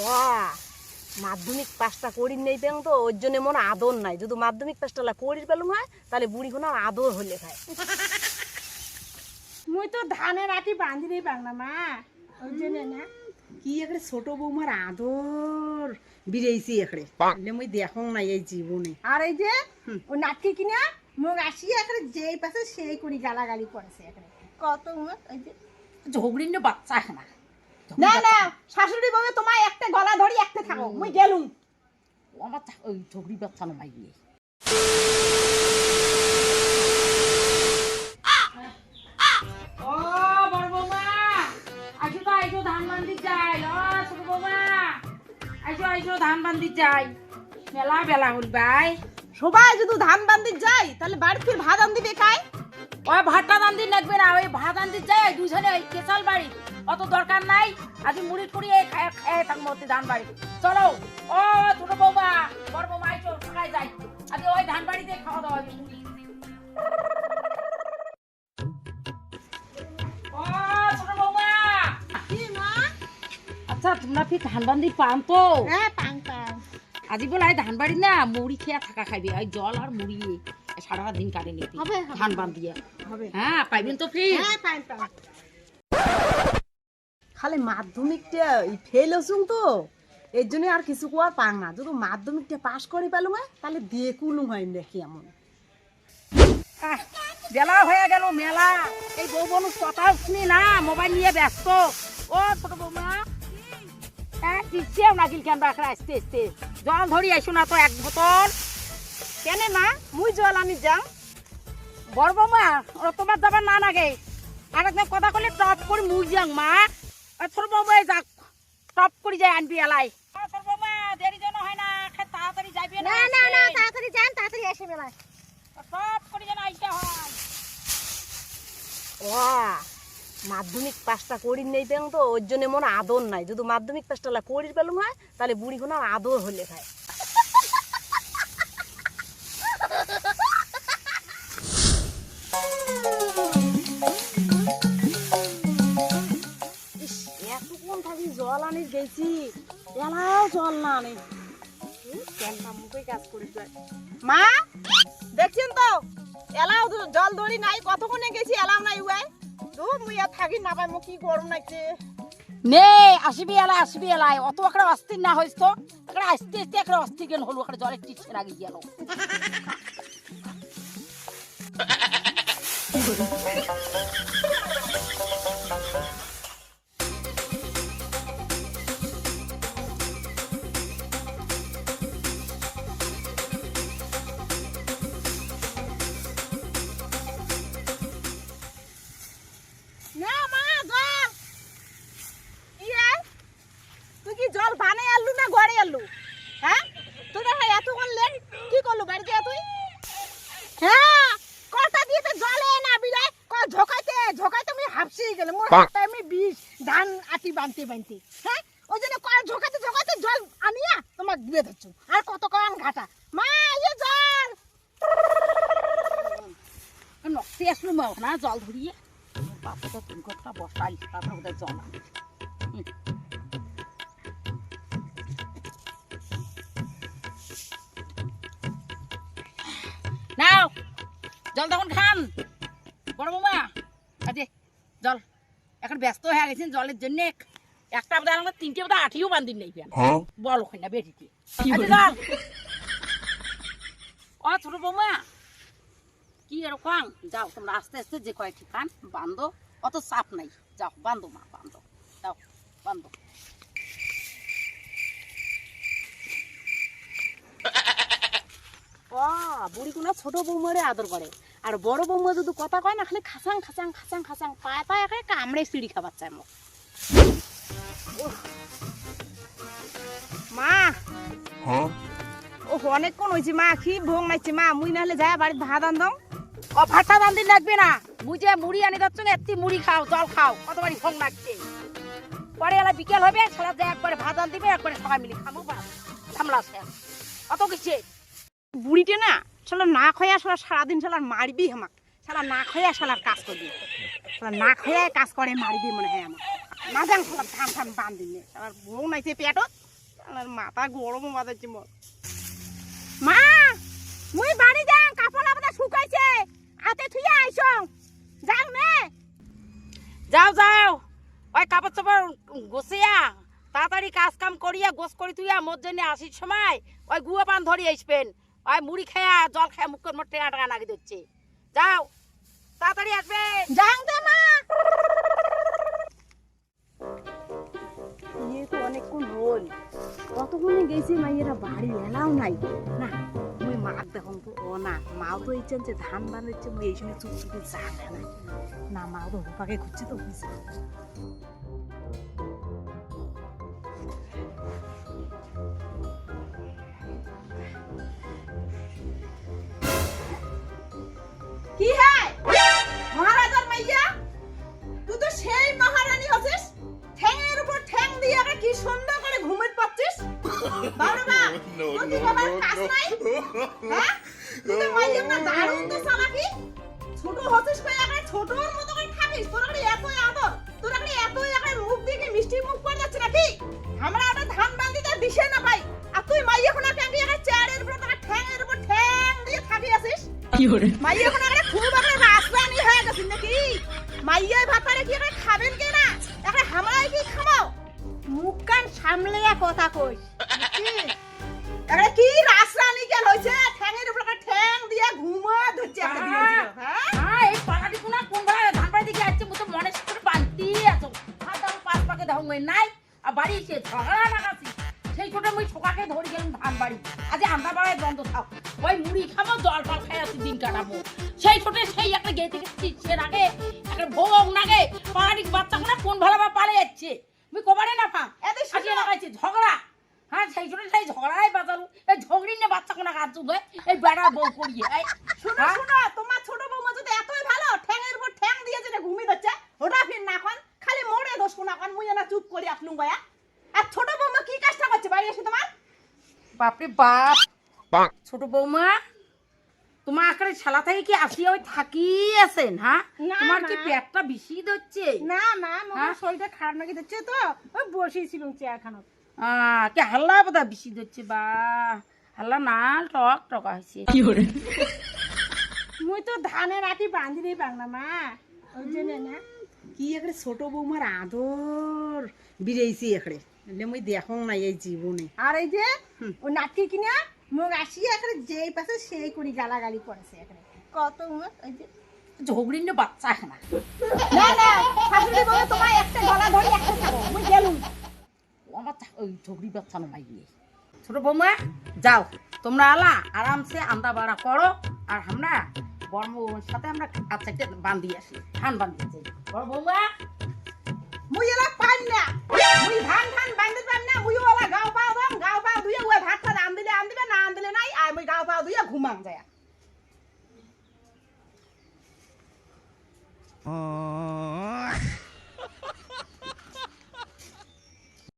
ওয়া মাধ্যমিক পাসটা করি নেই পেন তো ওর জন্য মনে আদর নাই। যদি মাধ্যমিক পাসটা করি পেলুম হয় তাহলে বুড়ি কোনো আদর হলে খায়। মুই তো ধানের আটি বাঁধি নেই পাং না মা, ওই জন্য না। কি একড়ে ছোট বৌমার আদর বিরেইছি একড়ে মুই দেখো না এই জীবনে। আর এই যে ওই নাটকি কিনা মুখ আসি এখানে যেই পাশে সেই করি গালাগালি করেছে এখানে কত মুখ ওই যে ঝগড়ির বাচ্চা এখানে না না শাশুড়ি বউ তোমায় একটা গলা ধরি একটা থাকো মুই গেলুম। আমার ওই ঝগড়ি বাচ্চা না মাই নিয়ে ও বড় বৌমা আইসো তো আইসো ধান বান্দি যাই। ও ছোট বৌমা আইসো আইসো ধান বান্দি যাই। মেলা বেলা হল ভাই। সবাই যদি ধান বান্দি যাই তাহলে বাড়ি ফির ভাত আন দিবে খাই। ওই ভাতটা দান দিন লাগবে না, ওই ভাত আনতে যাই দুজনে ওই কেসাল বাড়ি অত দরকার নাই। আজ মুড়ি টুড়ি খেয়ে থাকবো ধান বাড়ি। চলো ও ছোট বৌমা বড় বৌমা আইসো খাই যাই। আজ ওই ধান বাড়িতে খাওয়া দাওয়া হবে মুড়ি। ও ছোট বৌমা কি মা? আচ্ছা তোমরা কি ধান বান্দি পান তো? হ্যাঁ পাং পাং। আজি বলে ধান বাড়ি না মুড়ি খেয়ে থাকা খাইবে, ওই জল আর মুড়ি সারা দিন কাটে নিবি হবে ধান বান্দিয়ে। হবে হ্যাঁ পাইবেন তো ফির। হ্যাঁ পাং পাং। খালি মাধ্যমিকটা ফেল হসুন তো এর জন্য আর কিছু কোয়ার পাং না। যদি মাধ্যমিকটা পাস করে পেলুম হয় তাহলে দিয়ে কুলুম হয় দেখি এমন। বেলা হয়ে গেল মেলা, এই বউ বনু কথা শুনি না, মোবাইল নিয়ে ব্যস্ত। ও ছোট বৌমা হ্যাঁ দিচ্ছেও নাকিল কেন রাখা আসতে আসতে জল ধরি আইসো না তো এক বোতল। কেন মা মুই জল আনি যাও। বড় বৌমা ওরা তোমার যাবার না লাগে, আর একদম কথা কলে টপ করে মুই যাং মা। ওই ছোট বৌমা যাক টপ করে যাই আনবি এলাই। ও ছোট বৌমা দেরি যেন হয় না, তাড়াতাড়ি যাইবে না না না তাড়াতাড়ি যান তাড়াতাড়ি এসে মেলায়। টপ করে যেন আইসা হয়। ওয়া মাধ্যমিক পাসটা করি নেই পেন তো ওর জন্য মনে আদর নাই। যদি মাধ্যমিক পাসটা করি পেলুম হয় তাহলে বুড়ি কোনো আদর হলে খায়। এতক্ষণ থাকি জল আনি গেছি এলাও জল না আনে মুখে কাজ করে যায়। মা দেখছেন তো এলাও জল ধরি নাই কতক্ষণে গেছি এলাও নাই উয়াই দু মুই আর থাকি না পাই মো কি গরম লাগছে। নে আসবি এলাই অত একটা অস্থির না হইস তো, একটা আস্তে আস্তে একটা অস্থির কেন হলো, একটা জলের টিপসে রাগি গেল। না মা জল ইয়ে তুই কি জল বানাই আলু না ঘরে আলু? হ্যাঁ তুই না এতক্ষণ লেট কি করলু বাড়িতে তুই? হ্যাঁ কটা দিয়ে তো জলে না বিলাই ঝোকাইতে ঝোকাইতে আমি হাফসি গেল মোর হাতে আমি বিষ ধান আটি বানতে বানতে। হ্যাঁ ওই জন্য ঝোকাইতে ঝোকাইতে জল আনিয়া তোমাকে দিয়ে দিচ্ছু আর কত কম ঘাটা। মা ইয়ে জল নকশি আসলো মা না জল ধরিয়ে বাপটা তুমি কথা বসাই তারপর ওদের জল আনি। নাও জল তখন খান বড় বৌমা। আজে জল এখন ব্যস্ত হয়ে গেছেন জলের জন্য, একটা বোধহয় আমরা তিনটে বোধহয় আঠিও বান্দিন নেই বল ওখানে না বেটিতে জল। ও ছোট বৌমা কি এরকম যাও তোমরা আস্তে আস্তে যে কয়েকটি খান বান্ধো, অত চাপ নাই, যাও বান্ধো মা বান্ধো, যাও বান্ধো। বুড়ি কোনো ছোট বৌমারে আদর করে আর বড় বৌমা যদি কথা কয় না খালি খাসাং খাসাং খাসাং খাসাং পায়ে পায়ে এখানে কামড়ে সিঁড়ি খাবার চায় মুখ। মা ও অনেকক্ষণ হয়েছে মা কি ভোগ নাইছে মা মুই নাহলে যায় বাড়িতে ভাত আনদাম। ও ভাতটা রান্দিন লাগবে না, বুঝে মুড়ি আনি যাচ্ছ এত্তি মুড়ি খাও জল খাও কতবারই ভোগ লাগছে। পরে এলা বিকেল হবে সারা যায় একবারে ভাত আন দিবে একবারে সবাই মিলে খাবো বাস ঝামলা শেষ অত কিছু। বুড়িতে না শালা না খয়া শালা সারাদিন শালা মারবি আমাক, শালা না খয়া শালার কাজ করবি, শালা না খয়া কাজ করে মারবি মনে হয় আমার। মাজাং খালাম ধান ধান বান্ধিনে আর বউ নাইছে পেটত আর মাথা গরম বাজাইছে মোর মা মুই বাড়ি যাং কাপড় আপনার শুকাইছে আতে থুইয়া আইসং যাং নে যাও যাও ওই কাপড় চাপড় গোছিয়া তাড়াতাড়ি কাজ কাম করিয়া গোছ করি তুইয়া মোর জন্য আসির সময় ওই গুয়া পান ধরি আসবেন ওই মুড়ি খেয়া জল খেয়া মুখের মোট টেঙা টাকা নাগি দিচ্ছে যাও তাড়াতাড়ি আসবেন যাং দে মা ইয়ে তো অনেকক্ষণ হল কতক্ষণে গেছি মাইয়েরা বাড়ি এলাও নাই না মুই মাক দেখুন তো ও না মাও তো ইচ্ছেন যে ধান বানাচ্ছে মুই এই সময় চুপ চুপে যাবে না না মাও তো হোপাকে ঘুরছে তো বুঝছে কি হ্যায় মহারাজার মাইয়া তুই তো সেই মহারানী হছিস ঠ্যাঙের উপর ঠ্যাং দিয়ে আবার কি সুন্দর করে ঘুমিয়ে পাচ্ছিস বাবা তোর কি বাবার কাজ নাই হ্যাঁ তুই তো মাইয়া না দারুণ তো চালাকি ছোট হছিস কই আগে ছোটর মতো করে থাকিস তোর আগে এত আদর তোর আগে এত আগে মুখ দিয়ে মিষ্টি মুখ পড়ে যাচ্ছে নাকি আমরা ওটা ধান বান্ধিতে দিশে না ভাই আর তুই মাইয়া কোনা ক্যাম্পি আগে চেয়ারের উপর তোর ঠ্যাঙের উপর ঠ্যাং দিয়ে থাকি আছিস মাইয়া কোনা আগে খুব আগে রাজরানী হয়ে গেছিস নাকি মাইয়া ভাতারে কি আগে খাবেন কে না আগে হামরাই কি খামাও মুখ কান সামলেয়া কথা কইস আরে কি রাজরানী কেন হইছে ঠ্যাঙের উপর ঠ্যাং দিয়ে ঘুমা ধরছে একটা দিন হ্যাঁ হ্যাঁ এই পালাটি কোনা কোন বেলা ধান বাড়ি দিকে আসছে মুতো মনে করে বান্তি আছো আর দাও পাঁচ পাকে দাও নাই আর বাড়ি এসে ঝগড়া লাগাছি সেই ছোট মুই ছোকাকে ধরে গেলাম ধান বাড়ি আজ আমরা বাড়ায় বন্ধ থাক ওই মুড়ি খাবো জল ফল খাই আসি দিন কাটাবো সেই ছোট সেই একটা গেয়ে থেকে চিৎসের আগে একটা ভোগ নাগে পাড়াটি বাচ্চা কোনা কোন ভালোভাবে পালে যাচ্ছে মুই কবারে না পা এত সাজিয়ে লাগাইছি ঝগড়া হ্যাঁ সেই ছোট সেই ঝগড়াই বাজারু এই ঝগড়ি নিয়ে বাচ্চা কোনা কাজ চুবে এই বেড়া বউ করিয়ে এই শুনো শুনো তোমার ছোট বৌমা যদি এতই ভালো ঠ্যাঙের উপর ঠ্যাং দিয়ে যেটা ঘুমিয়ে যাচ্ছে ওটা ফির না খান খালি মোড়ে দোষ কোনা খান মুই না চুপ করি আপনু গয়া আর ছোট বৌমা কি কাজটা করছে বাড়ি এসে তোমার বাপরে বাপ ছোট বৌমা তোমার আকারে শালা থেকে কি আসিয়া ওই থাকি আছেন হ্যাঁ না, তোমার কি না। পেটটা বেশি দচ্ছে না না মোর হ্যাঁ? শরীরটা খারাপ নাকি দিচ্ছে তো ওই বসেছিলাম চেয়ারখানত কে হাল্লা বোধা বেশি দচ্ছে বা হাল্লা না টক টকা হয়েছে মুই তো ধানের আটি বান্ধিলেই পাং না মা ওই জন্য না কি একড়ে ছোট বৌমার আদর বিরেইছি একড়ে এলে মুই দেখো না এই জীবনে আর এই যে ও নাতি কিনা মুখ আসিয়া এখানে যেই পাশে সেই করি গালাগালি করেছে এখানে কত মুখ এই যে ঝগড়ি নিয়ে বাচ্চা না না না শাশুড়ি বলে তোমার একটা গলা ধরে একটা খাবো মুই গেলুম ও আমার ওই ঝগড়ি বাচ্চা না মাইয়ে ছোট বৌমা যাও তোমরা আলা আরামসে আন্দা বাড়া করো আর আমরা বড় বৌমার সাথে আমরা আচ্ছা বান্ধি আসি ধান বান্ধিতে বড় বৌমা মুই এলা পাই না মুই ধান ধান বান্ধি পাই না মুই ওলা গাও পাও দুইয়া ওই ভাত ভাত আনদিলে না আনদিলে নাই আর মুই গাও পাও দুইয়া ঘুমাম যায়